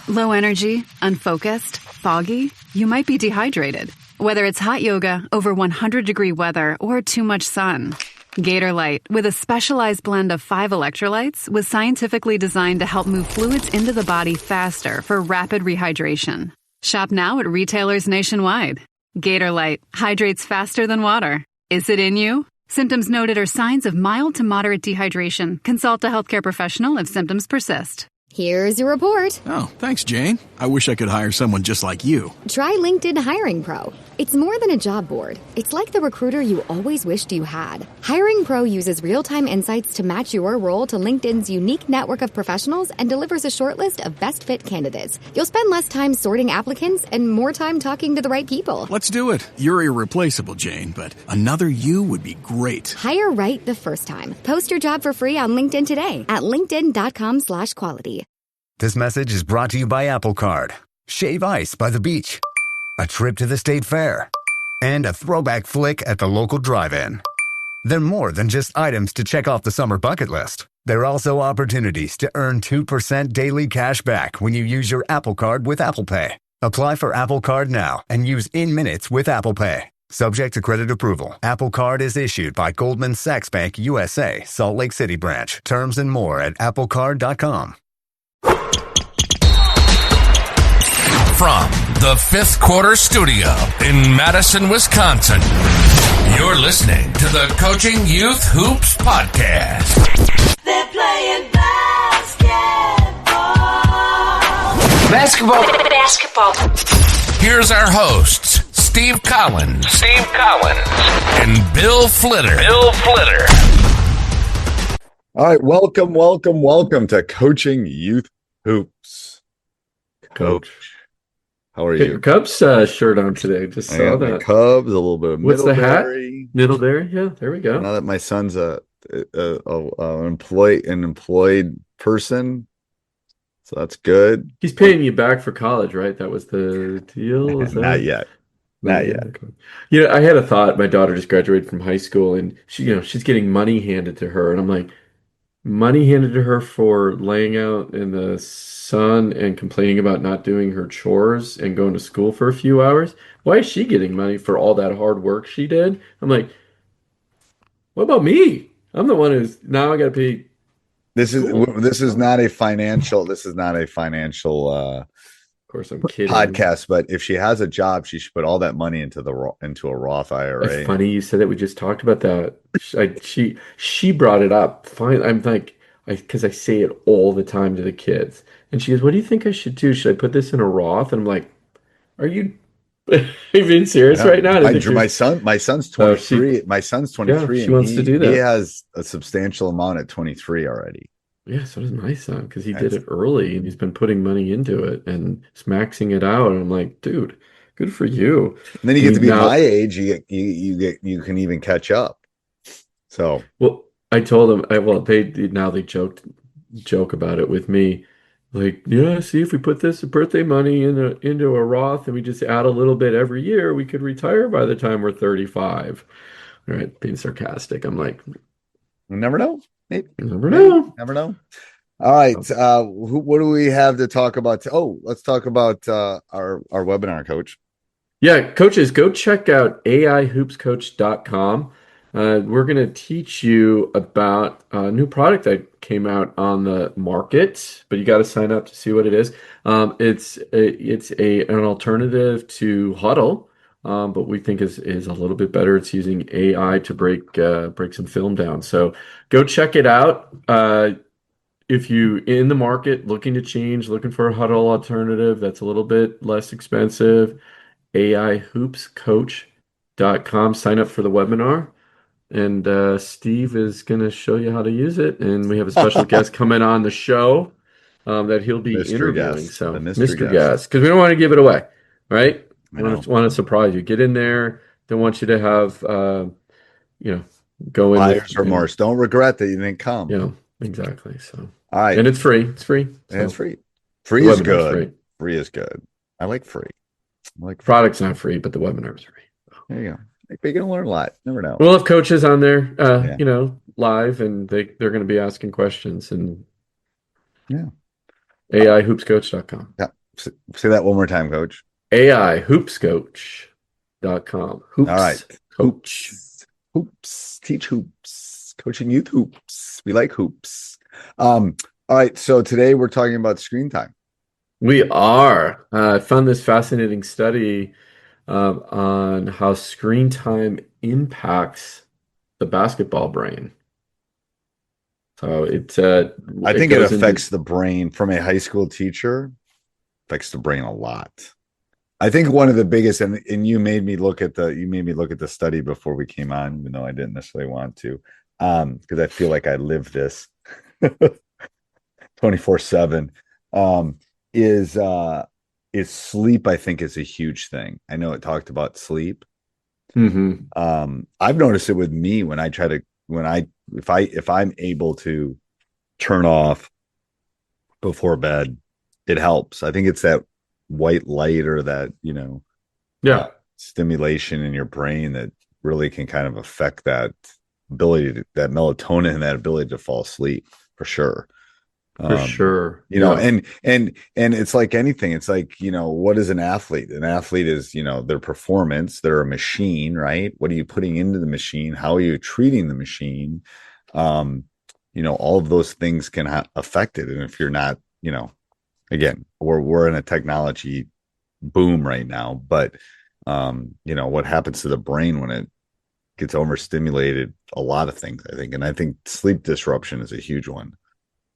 Low energy, unfocused, foggy? You might be dehydrated. Whether it's hot yoga, over 100-degree weather, or too much sun. Gatorlight, with a specialized blend of 5 electrolytes, was scientifically designed to help move fluids into the body faster for rapid rehydration. Shop now at retailers nationwide. Gatorlight hydrates faster than water. Is it in you? Symptoms noted are signs of mild to moderate dehydration. Consult a healthcare professional if symptoms persist. Here's your report. Oh, thanks, Jane. I wish I could hire someone just like you. Try LinkedIn Hiring Pro. It's more than a job board. It's like the recruiter you always wished you had. Hiring Pro uses real-time insights to match your role to LinkedIn's unique network of professionals and delivers a short list of best fit candidates. You'll spend less time sorting applicants and more time talking to the right people. Let's do it. You're irreplaceable, Jane, but another you would be great. Hire right the first time. Post your job for free on LinkedIn today at linkedin.com/quality. This message is brought to you by Apple Card. Shave ice by the beach. A trip to the state fair. And a throwback flick at the local drive-in. They're more than just items to check off the summer bucket list. They're also opportunities to earn 2% daily cash back when you use your Apple Card with Apple Pay. Apply for Apple Card now and use in-minutes with Apple Pay. Subject to credit approval. Apple Card is issued by Goldman Sachs Bank USA, Salt Lake City branch. Terms and more at applecard.com. From the Fifth Quarter Studio in Madison, Wisconsin, you're listening to the Coaching Youth Hoops Podcast. They're playing basketball. Here's our hosts, Steve Collins, and Bill Flitter. All right, welcome to Coaching Youth Hoops. Coach, how are you? Your Cubs shirt on today. Just saw that. Cubs, a little bit of What's the hat? Middlebury. Middlebury. Yeah, there we go. Now that my son's an employed person, so that's good. He's paying you back for college, right? That was the deal. Is that... Not yet. Okay. You know, I had a thought. My daughter just graduated from high school, and she's getting money handed to her, and I'm like, money handed to her for laying out in the sun and complaining about not doing her chores and going to school for a few hours. Why is she getting money for all that hard work she did? I'm like, what about me? I'm the one who's now I got to pay. This is not a financial. Of course, I'm kidding. Podcast, but if she has a job, she should put all that money into a Roth IRA. It's funny you said that. We just talked about that. She brought it up. Fine, I'm like, because I say it all the time to the kids, and she goes, "What do you think I should do? Should I put this in a Roth?" And I'm like, "Are you being serious right now?" My son's 23. My son's 23. Yeah, she wants to do that. He has a substantial amount at 23 already. Yeah, so does my son, because he did it early and he's been putting money into it and maxing it out. And I'm like, dude, good for you. And then you get to be my age, you can even catch up. So I told them, they joke about it with me. Like, yeah, see, if we put this birthday money into a Roth and we just add a little bit every year, we could retire by the time we're 35. All right, being sarcastic. I'm like, you never know. Maybe. Never know. All right. What do we have to talk about? Let's talk about our webinar, Coach. Yeah, coaches, go check out aihoopscoach.com. We're going to teach you about a new product that came out on the market, but you got to sign up to see what it is. It's an alternative to Huddle, but we think is a little bit better. It's using AI to break some film down. So go check it out. If you in the market looking to change, looking for a Huddle alternative that's a little bit less expensive, aihoopscoach.com. Sign up for the webinar. And Steve is going to show you how to use it. And we have a special guest coming on the show that he'll be interviewing. Guest. So, Mr. Guest, because we don't want to give it away, right? We want to surprise you. Get in there. Don't want you to have, go in. Buyer's remorse. Don't regret that you didn't come. Yeah, exactly. So, all right. And it's free. It's free. So. It's free. Free is good. Free is good. I like free. Product's not free, but the webinar is free. There you go. You're going to learn a lot. Never know. We'll have coaches on there, live, and they're going to be asking questions. And yeah. AIHoopsCoach.com. Yeah. Say that one more time, Coach. AIHoopsCoach.com. All right. Hoops Coach. Hoops. Teach hoops. Coaching youth hoops. We like hoops. All right. So today we're talking about screen time. We are. I found this fascinating study on how screen time impacts the basketball brain. So I it think it goes affects into the brain from a high school teacher, affects the brain a lot. I think one of the biggest, and you made me look at the study before we came on, even though I didn't necessarily want to, because I feel like I live this 24/7. Um, is sleep, I think, is a huge thing. I know it talked about sleep. Mhm. I've noticed it with me when I try to when I if I'm able to turn off before bed, it helps. I think it's that white light or that, Yeah, stimulation in your brain that really can kind of affect that that melatonin and that ability to fall asleep for sure. for Um, sure. Yeah, and it's like anything. It's like, what is an athlete? An athlete is, their performance. They're a machine, right? What are you putting into the machine? How are you treating the machine? Um, all of those things can affect it. And if you're not, again, we're in a technology boom right now, but what happens to the brain when it gets overstimulated? A lot of things, I think, and I think sleep disruption is a huge one.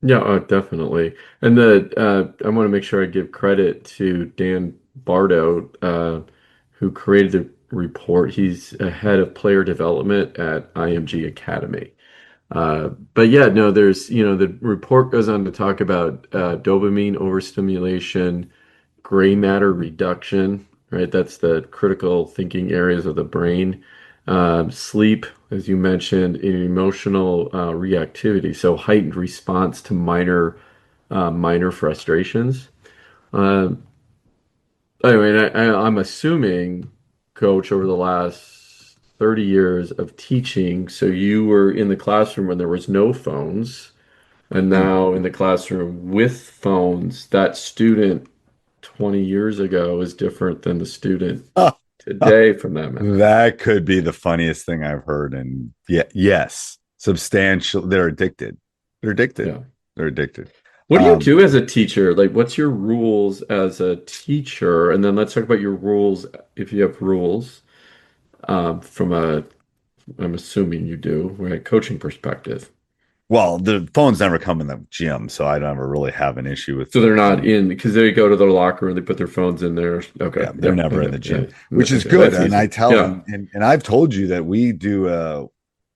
yeah, definitely. And I want to make sure I give credit to Dan Bardo, who created the report. He's a head of player development at IMG Academy. But yeah, no, the report goes on to talk about dopamine overstimulation, gray matter reduction, right? That's the critical thinking areas of the brain. Sleep, as you mentioned, and emotional reactivity, so heightened response to minor frustrations. Um, anyway, I'm assuming, Coach, over the last 30 years of teaching, so you were in the classroom when there was no phones, and And now in the classroom with phones, that student 20 years ago is different than the student today from that matter. that could be the funniest thing I've heard. And yeah, yes, substantial. They're addicted. They're addicted. Yeah. They're addicted. What do you Um, do as a teacher? Like, what's your rules as a teacher? And then let's talk about your rules, if you have rules, I'm assuming you do, right? Coaching perspective. well, the phones never come in the gym, so I don't ever really have an issue with. So they're not in because they go to their locker room, they put their phones in there. Okay. Yeah, they're Yeah. never in Okay. the Yeah. gym, which is Okay. good. That's And I easy. tell Yeah. and I've told you that we do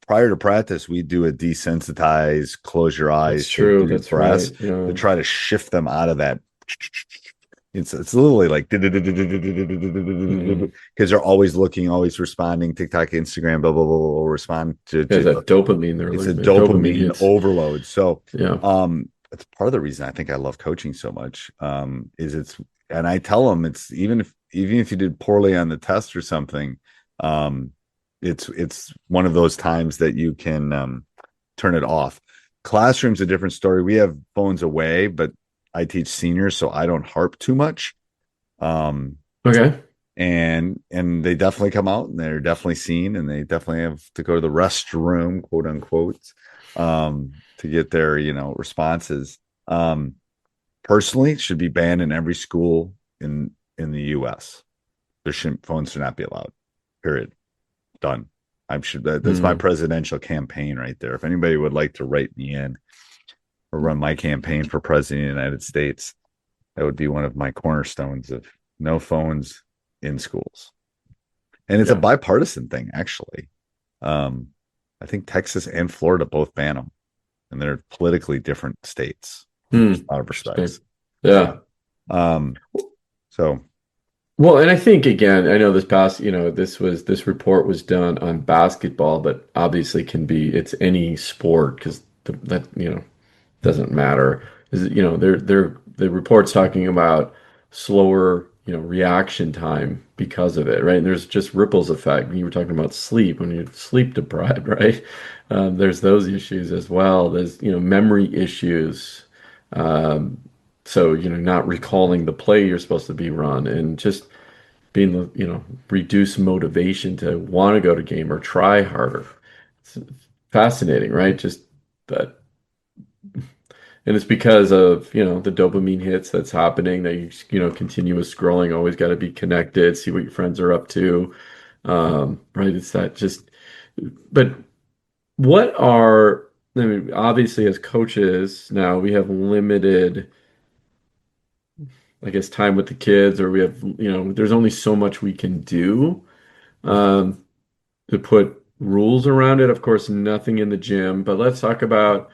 prior to practice, we do a desensitize, close your That's eyes, take true. deep That's breaths right. Yeah. to try to shift them out of that. It's literally like Hmm. because they're always looking, always responding, TikTok, Instagram, blah blah blah, blah, blah respond Yeah, to that dopamine they're it's a losing. Dopamine dopamine hits. overload. So Yeah. it's part of the reason I think I love coaching so much. Is it's and I tell them it's even if you did poorly on the test or something, um, it's one of those times that you can turn it off. Classroom's a different story. We have phones away, but I teach seniors, so I don't harp too much. Um, Okay. and they definitely come out and they're definitely seen and they definitely have to go to the restroom, quote unquote, to get their responses. Personally, it should be banned in every school in the US. Phones should not be allowed, period. Done. That's my Hmm. presidential campaign right there. If anybody would like to write me in or run my campaign for president of the United States, that would be one of my cornerstones of no phones in schools. And it's a Yeah. bipartisan thing, actually. Um, I think Texas and Florida both ban them, and they're politically different states Hmm. in a lot of respects. Interesting. Yeah. Um, so Well, and I think again, I know this report was done on basketball, but obviously can be it's any sport because that doesn't matter. Is they're the report's talking about slower reaction time because of it, right? And there's just ripples effect. You were talking about sleep when you're sleep deprived, right? There's those issues as well. There's memory issues. Um, So, not recalling the play you're supposed to be run and just being the, reduce motivation to want to go to game or try harder. It's fascinating, right? Just that. And it's because of, the dopamine hits that's happening that continuous scrolling, always got to be connected, see what your friends are up to. Right. It's that just, but what are, I mean, obviously as coaches now we have limited, I guess, time with the kids, or we have, there's only so much we can do um, to put rules around it. Of course, nothing in the gym, but let's talk about,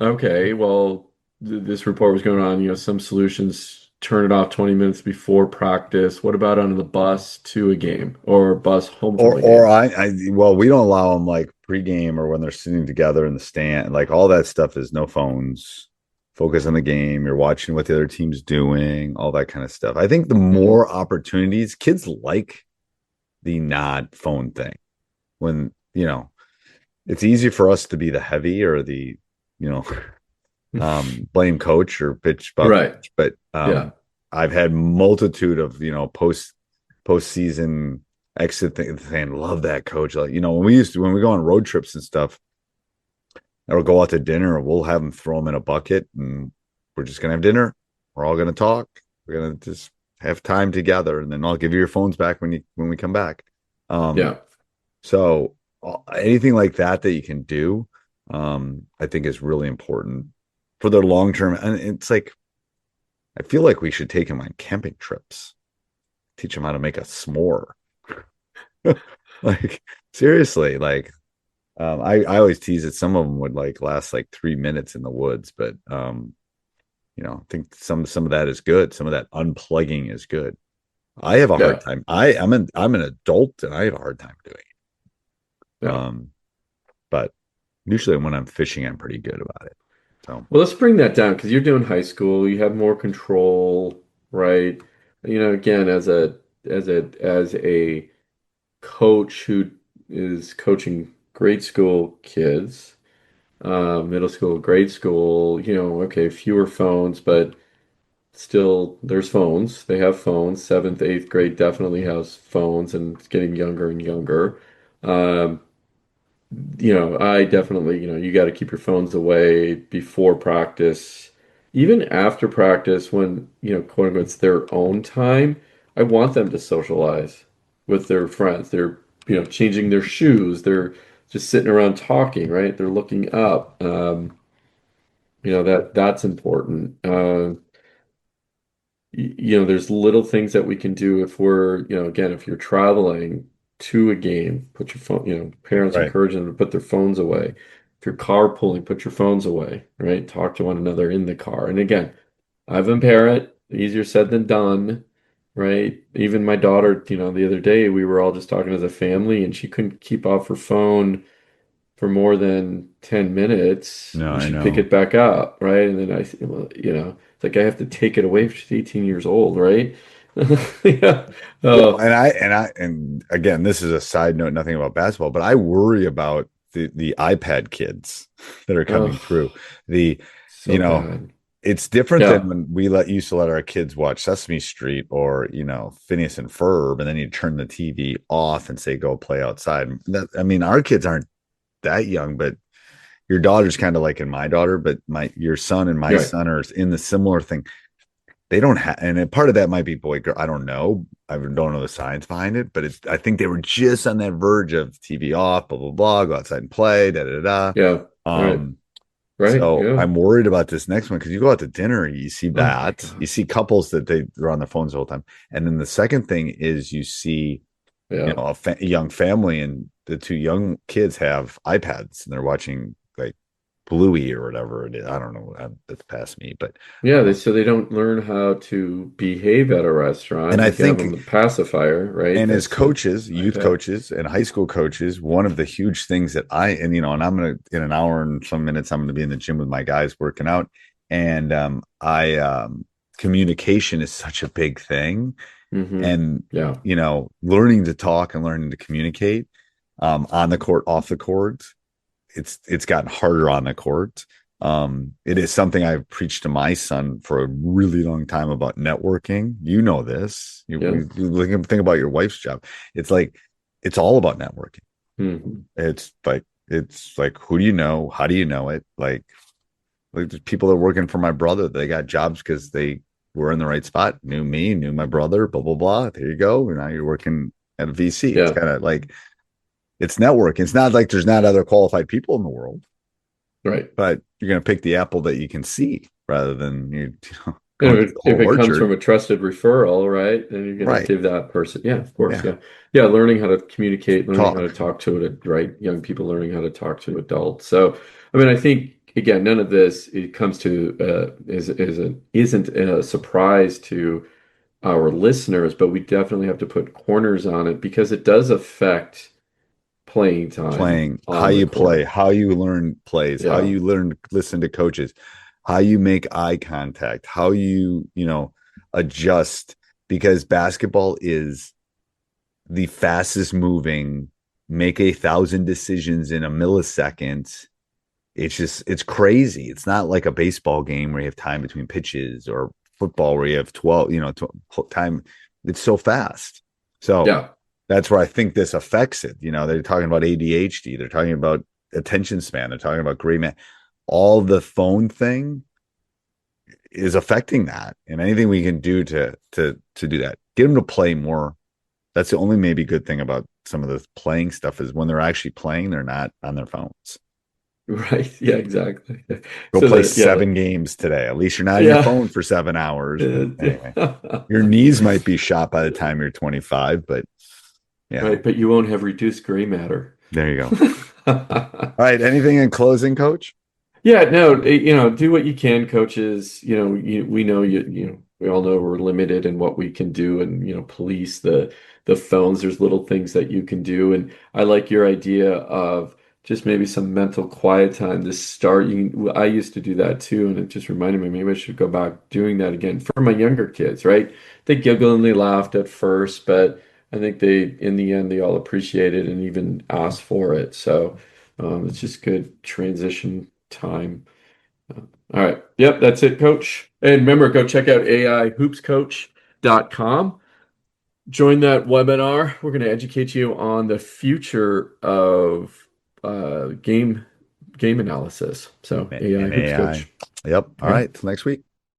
okay, well, this report was going on, some solutions turn it off 20 minutes before practice. What about on the bus to a game or bus home from a Or game? well, we don't allow them like pregame or when they're sitting together in the stand. Like all that stuff is no phones. Focus on the game. You're watching what the other team's doing, all that kind of stuff. I think the Hmm. more opportunities, kids like the not phone thing. When, it's easy for us to be the heavy or the, you know, blame coach or bitch about Right. coach, but Yeah. I've had multitude of postseason exit saying love that coach. Like when we go on road trips and stuff, or go out to dinner, or we'll have them throw them in a bucket, and we're just gonna have dinner. We're all gonna talk. We're gonna just have time together, and then I'll give you your phones back when we come back. Um, Yeah. so anything like that that you can do, I think is really important for their long term. And it's like I feel like we should take them on camping trips, teach them how to make a s'more. Like seriously, like I always tease that some of them would like last like 3 minutes in the woods, but I think some of that is good. Some of that unplugging is good. I have a hard Yeah. time. I'm an adult and I have a hard time doing it. Yeah. But usually when I'm fishing, I'm pretty good about it. So Well, let's bring that down because you're doing high school. You have more control, right? Again, as a coach who is coaching grade school kids, middle school, grade school, okay, fewer phones, but still there's phones. They have phones. Seventh, eighth grade definitely has phones, and it's getting younger and younger. Um, I definitely, you got to keep your phones away before practice, even after practice when, quote unquote, it's their own time. I want them to socialize with their friends. They're, changing their shoes. They're just sitting around talking, right? They're looking up. That's important. There's little things that we can do if we're, again, if you're traveling to a game, put your phone, parents right. encourage them to put their phones away. If you're carpooling, put your phones away, right? Talk to one another in the car. And again, I've been parent, easier said than done, right? Even my daughter, the other day we were all just talking as a family and she couldn't keep off her phone for more than 10 minutes No, and I she'd pick know. it back up, right? And then well, it's like I have to take it away if she's 18 years old, right? Yeah. Well, Uh, and again, this is a side note, nothing about basketball, but I worry about the iPad kids that are coming through. oh, The, you so know, bad. it's different than Yeah. when we used to let our kids watch Sesame Street or, Phineas and Ferb, and then you turn the TV off and say, go play outside. I mean, our kids aren't that young, but your daughter's kind of like in my daughter, but your son and my Right. son are in the similar thing. They don't have, and part of that might be boy girl. I don't know. I don't know the science behind it, but I think they were just on that verge of TV off, blah blah blah, go outside and play, da da da. Yeah. Right. Um, Right. so Yeah. I'm worried about this next one because you go out to dinner, you see Oh my that, you God. see couples that they're on their phones the whole time, and then the second thing is you see, Yeah. a young family and the two young kids have iPads and they're watching like Bluey or whatever it is. I don't know. That's past me, but Yeah. uh, So they don't learn how to behave at a and restaurant. I You can have them think the pacifier, right? and as That's the coaches, youth iPad. coaches and high school coaches, one of the huge things that and I'm gonna in an hour and some minutes, I'm gonna be in the gym with my guys working out. And I communication is such a big thing. Hmm. And Yeah. learning to talk and learning to communicate on the court, off the court, it's gotten harder on the court. It is something I've preached to my son for a really long time about networking. You know this. You think about your wife's job. It's like it's all about networking. Mm-hmm. It's like who do you know? How do you know it? Like there's people that are working for my brother. They got jobs because they were in the right spot, knew me, knew my brother, blah blah blah. There you go. Now you're working at a VC. It's kind of like it's networking. It's not like there's not other qualified people in the world. Right. But you're going to pick the apple that you can see rather than if it comes from a trusted referral, right, then you're going to give that person, of course, learning how to communicate, learning how to talk to it, right, young people learning how to talk to adults. So, I mean, I think again, none of this it comes to isn't a surprise to our listeners, but we definitely have to put corners on it because it does affect playing time, how you play, how you learn plays, how you learn to listen to coaches, how you make eye contact, how you adjust, because basketball is the fastest moving, make 1,000 decisions in a millisecond. It's crazy. It's not like a baseball game where you have time between pitches or football where you have 12 time. It's so fast. So that's where I think this affects it. They're talking about ADHD. They're talking about attention span. They're talking about gray man. All the phone thing is affecting that. And anything we can do to do that, get them to play more. That's the only maybe good thing about some of the playing stuff is when they're actually playing, they're not on their phones. Right. Yeah, exactly. Go play 7 games today. At least you're not on your phone for 7 hours. Anyway, your knees might be shot by the time you're 25, but right, but you won't have reduced gray matter. There you go. All right. Anything in closing, Coach? Yeah, no, do what you can, coaches. We know we all know we're limited in what we can do, and police the phones. There's little things that you can do, and I like your idea of just maybe some mental quiet time to start. I used to do that too, and it just reminded me maybe I should go back doing that again for my younger kids. Right? They giggle and they laughed at first, but I think in the end, they all appreciate it and even asked for it. So it's just good transition time. All right. Yep, that's it, Coach. And remember, go check out aihoopscoach.com. Join that webinar. We're going to educate you on the future of game analysis. So AI Hoops Coach. Yep. All right. Till next week.